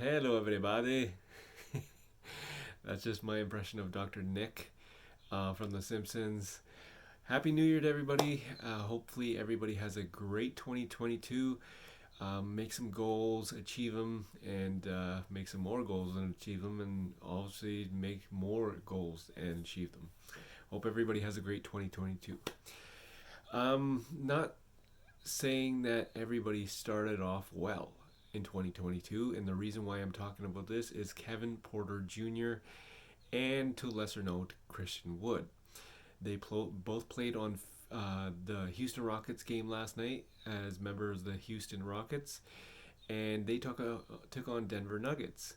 Hello, everybody. That's just my impression of Dr. Nick from The Simpsons. Happy New Year to everybody. Hopefully, everybody has a great 2022. Make some goals, achieve them, and make some more goals and achieve them, and obviously make more goals and achieve them. Hope everybody has a great 2022. Not saying that everybody started off well in 2022, and the reason why I'm talking about this is Kevin Porter Jr. and, to a lesser note, Christian Wood. They both played on the Houston Rockets game last night as members of the Houston Rockets, and they took on Denver Nuggets.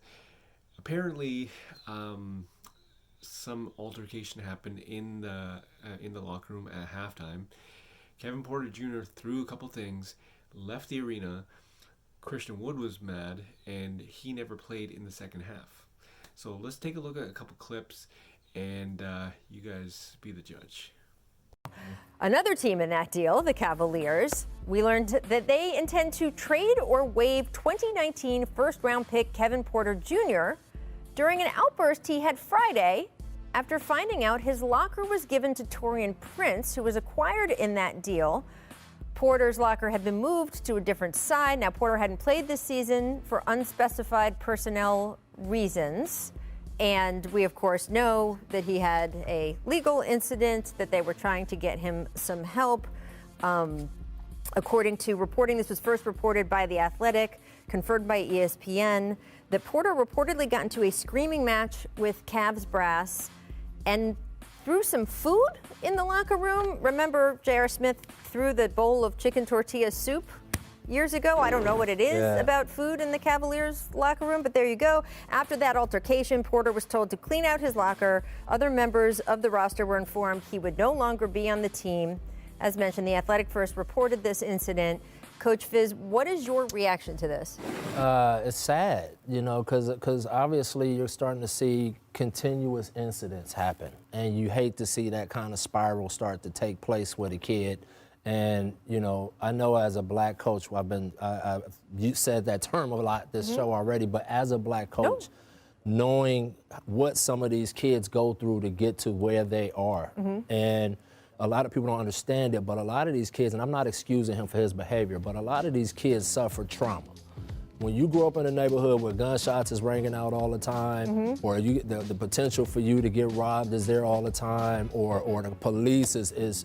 Apparently, some altercation happened in the locker room at halftime. Kevin Porter Jr. threw a couple things, left the arena. Christian Wood was mad, and he never played in the second half. So let's take a look at a couple clips, and you guys be the judge. Another team in that deal, the Cavaliers, we learned that they intend to trade or waive 2019 first-round pick Kevin Porter Jr. during an outburst he had Friday after finding out his locker was given to Taurean Prince, who was acquired in that deal. Porter's locker had been moved to a different side. Now, Porter hadn't played this season for unspecified personnel reasons. And we, of course, know that he had a legal incident, that they were trying to get him some help. According to reporting, this was first reported by The Athletic, confirmed by ESPN, that Porter reportedly got into a screaming match with Cavs brass and threw some food in the locker room. Remember, J.R. Smith threw the bowl of chicken tortilla soup years ago? I don't know what it is about food in the Cavaliers locker room, but there you go. After that altercation, Porter was told to clean out his locker. Other members of the roster were informed he would no longer be on the team. As mentioned, The Athletic first reported this incident. Coach Fizz, what is your reaction to this? It's sad, because obviously you're starting to see continuous incidents happen, and you hate to see that kind of spiral start to take place with a kid. And, I know as a black coach, you said that term a lot this show already, but as a black coach, knowing what some of these kids go through to get to where they are, and a lot of people don't understand it, but a lot of these kids, and I'm not excusing him for his behavior, but a lot of these kids suffer trauma. When you grow up in a neighborhood where gunshots is ringing out all the time, or the potential for you to get robbed is there all the time, or the police is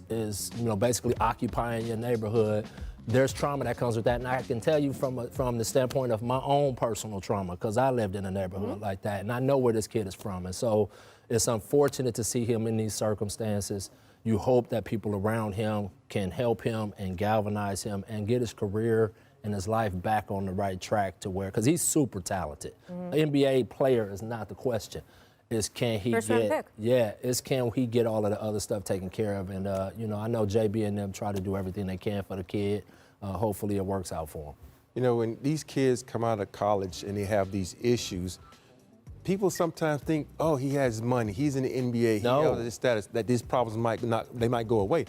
basically occupying your neighborhood, there's trauma that comes with that. And I can tell you from the standpoint of my own personal trauma, because I lived in a neighborhood like that, and I know where this kid is from. And so it's unfortunate to see him in these circumstances. You hope that people around him can help him and galvanize him and get his career and his life back on the right track to where, because he's super talented. NBA player is not the question. It's can he can he get all of the other stuff taken care of? And, I know JB and them try to do everything they can for the kid. Hopefully it works out for him. When these kids come out of college and they have these issues, people sometimes think, oh, he has money, he's in the NBA, he has this status, that these problems might go away.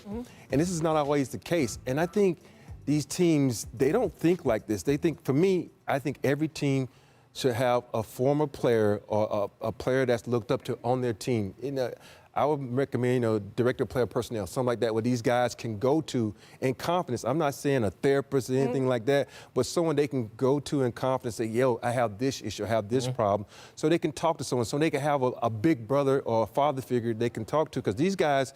And this is not always the case. And I think these teams, they don't think like this. They think, for me, I think every team should have a former player or a player that's looked up to on their team. I would recommend, director of player personnel, something like that, where these guys can go to in confidence. I'm not saying a therapist or anything like that, but someone they can go to in confidence, say, yo, I have this issue, I have this problem. So they can talk to someone, so they can have a big brother or a father figure they can talk to, because these guys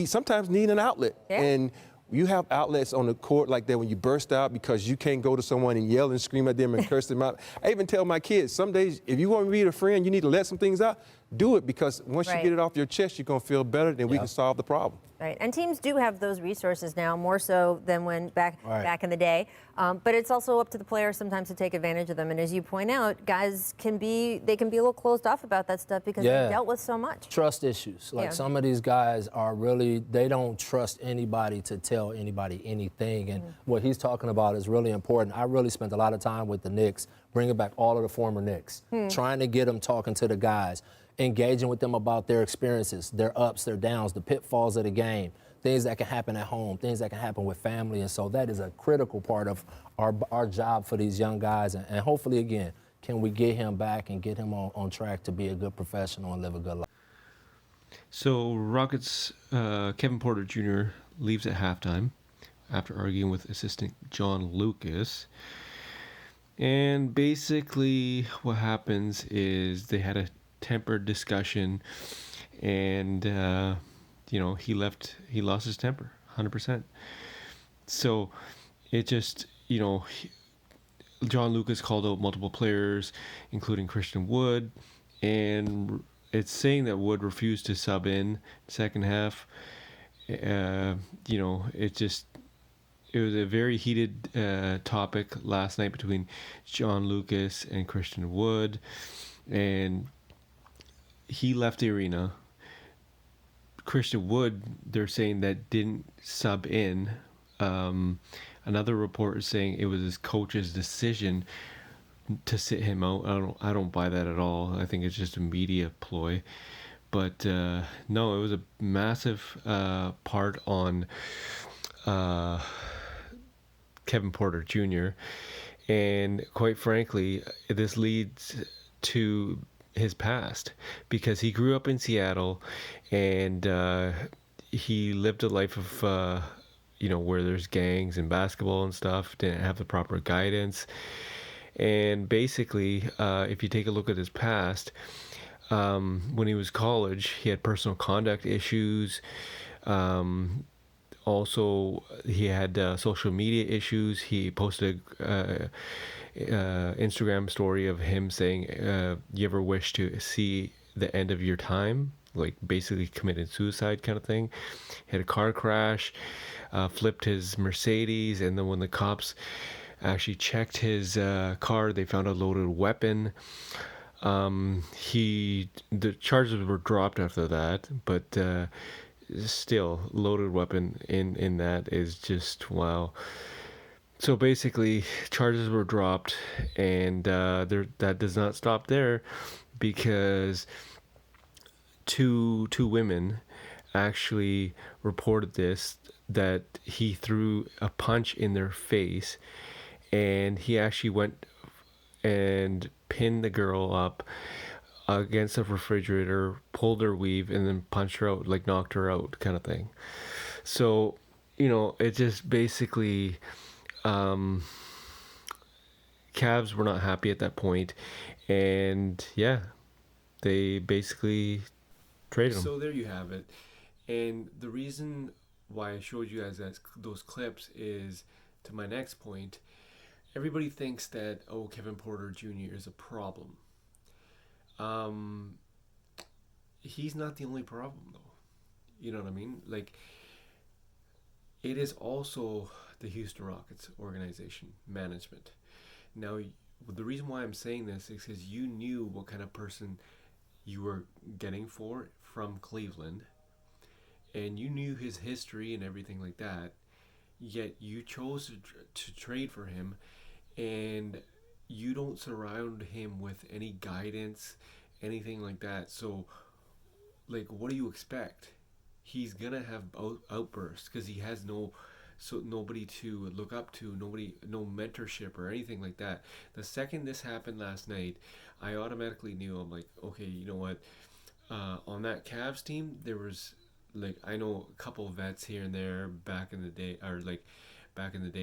sometimes need an outlet. And you have outlets on the court like that when you burst out because you can't go to someone and yell and scream at them and curse them out. I even tell my kids, some days, if you want to be a friend, you need to let some things out. Do it, because once you get it off your chest, you're going to feel better, then we can solve the problem. Right, and teams do have those resources now, more so than when back in the day. But it's also up to the players sometimes to take advantage of them. And as you point out, guys can be a little closed off about that stuff because they've dealt with so much. Trust issues. Some of these guys are really, they don't trust anybody to tell anybody anything. And what he's talking about is really important. I really spent a lot of time with the Knicks, bringing back all of the former Knicks, trying to get them talking to the guys, engaging with them about their experiences, their ups, their downs, the pitfalls of the game, things that can happen at home, things that can happen with family. And so that is a critical part of our job for these young guys. And hopefully, again, can we get him back and get him on track to be a good professional and live a good life? So Rockets Kevin Porter Jr. leaves at halftime after arguing with assistant John Lucas. And basically what happens is they had a tempered discussion, and he lost his temper 100%. So it just, John Lucas called out multiple players, including Christian Wood, and it's saying that Wood refused to sub in second half. It was a very heated topic last night between John Lucas and Christian Wood, and he left the arena. Christian Wood, they're saying that didn't sub in. Another report is saying it was his coach's decision to sit him out. I don't buy that at all. I think it's just a media ploy. But no, it was a massive part on Kevin Porter Jr. And quite frankly, this leads to his past, because he grew up in Seattle, and he lived a life of where there's gangs and basketball and stuff, didn't have the proper guidance. And basically, if you take a look at his past, when he was college, he had personal conduct issues. Also, he had social media issues. He posted a Instagram story of him saying, you ever wish to see the end of your time? Like basically committed suicide kind of thing. He had a car crash, flipped his Mercedes, and then when the cops actually checked his car, they found a loaded weapon. The charges were dropped after that, but still, loaded weapon in that is just wow. So basically, charges were dropped, and that does not stop there, because two women actually reported this, that he threw a punch in their face, and he actually went and pinned the girl up against the refrigerator, pulled her weave, and then punched her out, like knocked her out kind of thing. So, it just basically, Cavs were not happy at that point, and yeah, they basically traded him. So there you have it. And the reason why I showed you guys those clips is to my next point. Everybody thinks that, Kevin Porter Jr. is a problem. He's not the only problem, though. You know what I mean? Like, it is also the Houston Rockets organization, management. Now, the reason why I'm saying this is because you knew what kind of person you were getting from Cleveland, and you knew his history and everything like that, yet you chose to trade for him, and you don't surround him with any guidance, anything like that. So, like, what do you expect? He's gonna have outbursts because he has nobody to look up to, no mentorship or anything like that. The second this happened last night, I automatically knew. I'm like, okay, you know what? On that Cavs team, there was, like, I know a couple of vets here and there back in the day,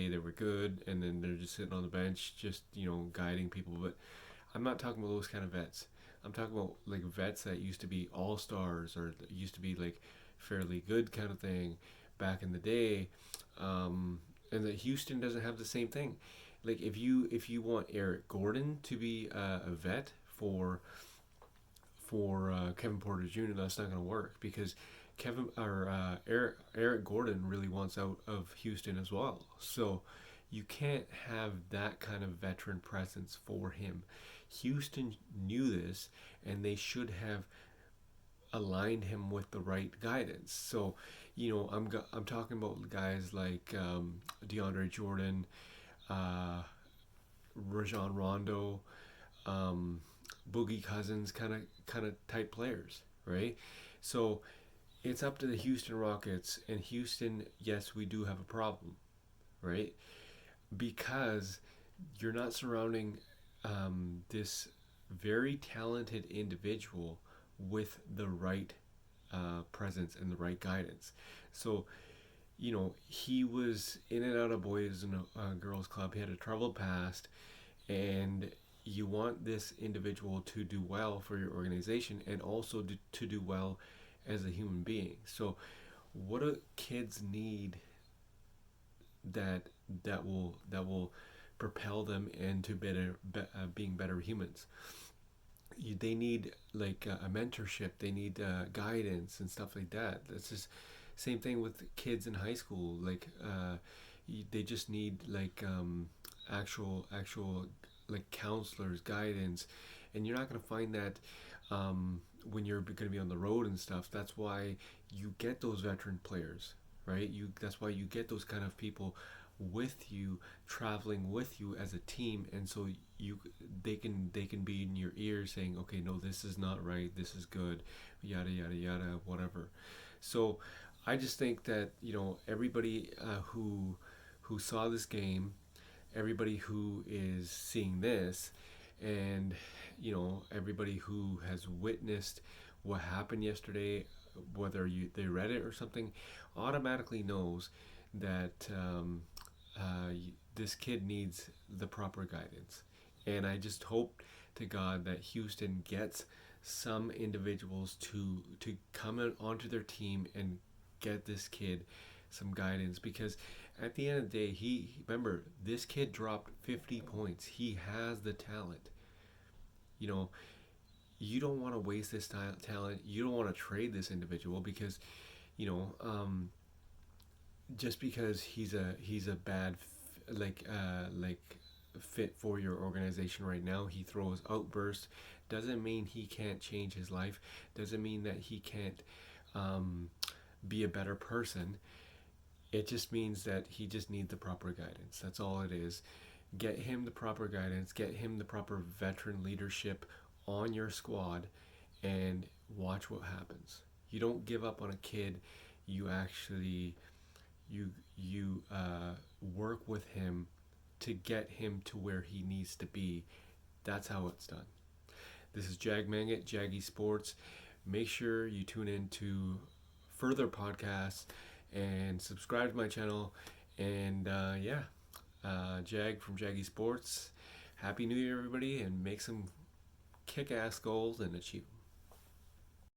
they were good, and then they're just sitting on the bench, just guiding people. But I'm not talking about those kind of vets. I'm talking about like vets that used to be all-stars, or used to be like fairly good kind of thing back in the day. And that Houston doesn't have the same thing. Like, if you want Eric Gordon to be a vet for Kevin Porter Jr., that's not going to work, because Eric Gordon really wants out of Houston as well. So you can't have that kind of veteran presence for him. Houston knew this, and they should have aligned him with the right guidance. So, I'm talking about guys like DeAndre Jordan, Rajon Rondo, Boogie Cousins, kind of type players, right? So it's up to the Houston Rockets, and Houston, yes, we do have a problem, right? Because you're not surrounding this very talented individual with the right presence and the right guidance. So, he was in and out of boys and girls club. He had a troubled past, and you want this individual to do well for your organization and also to do well as a human being. So, what do kids need that will propel them into being better humans? They need like a mentorship. They need guidance and stuff like that. That's just same thing with kids in high school. Like they just need like actual like counselors, guidance, and you're not gonna find that when you're gonna be on the road and stuff. That's why you get those veteran players, right? That's why you get those kind of people with you, traveling with you as a team, and so they can be in your ear saying, okay, no, this is not right, this is good, yada yada yada, whatever. So I just think that everybody who saw this game, everybody who is seeing this, and everybody who has witnessed what happened yesterday, whether they read it or something, automatically knows that this kid needs the proper guidance. And I just hope to God that Houston gets some individuals to come onto their team and get this kid some guidance, because at the end of the day, remember, this kid dropped 50 points. He has the talent. You don't want to waste this talent. You don't want to trade this individual because you know just because he's a bad fit for your organization right now. He throws outbursts, doesn't mean he can't change his life, doesn't mean that he can't be a better person. It just means that he just needs the proper guidance. That's all it is. Get him the proper guidance, get him the proper veteran leadership on your squad, and watch what happens. You don't give up on a kid. You actually work with him to get him to where he needs to be. That's how it's done. This is Jag Mangat, Jaggy Sports. Make sure you tune in to further podcasts and subscribe to my channel. And Jag from Jaggy Sports. Happy New Year, everybody, and make some kick-ass goals and achieve them.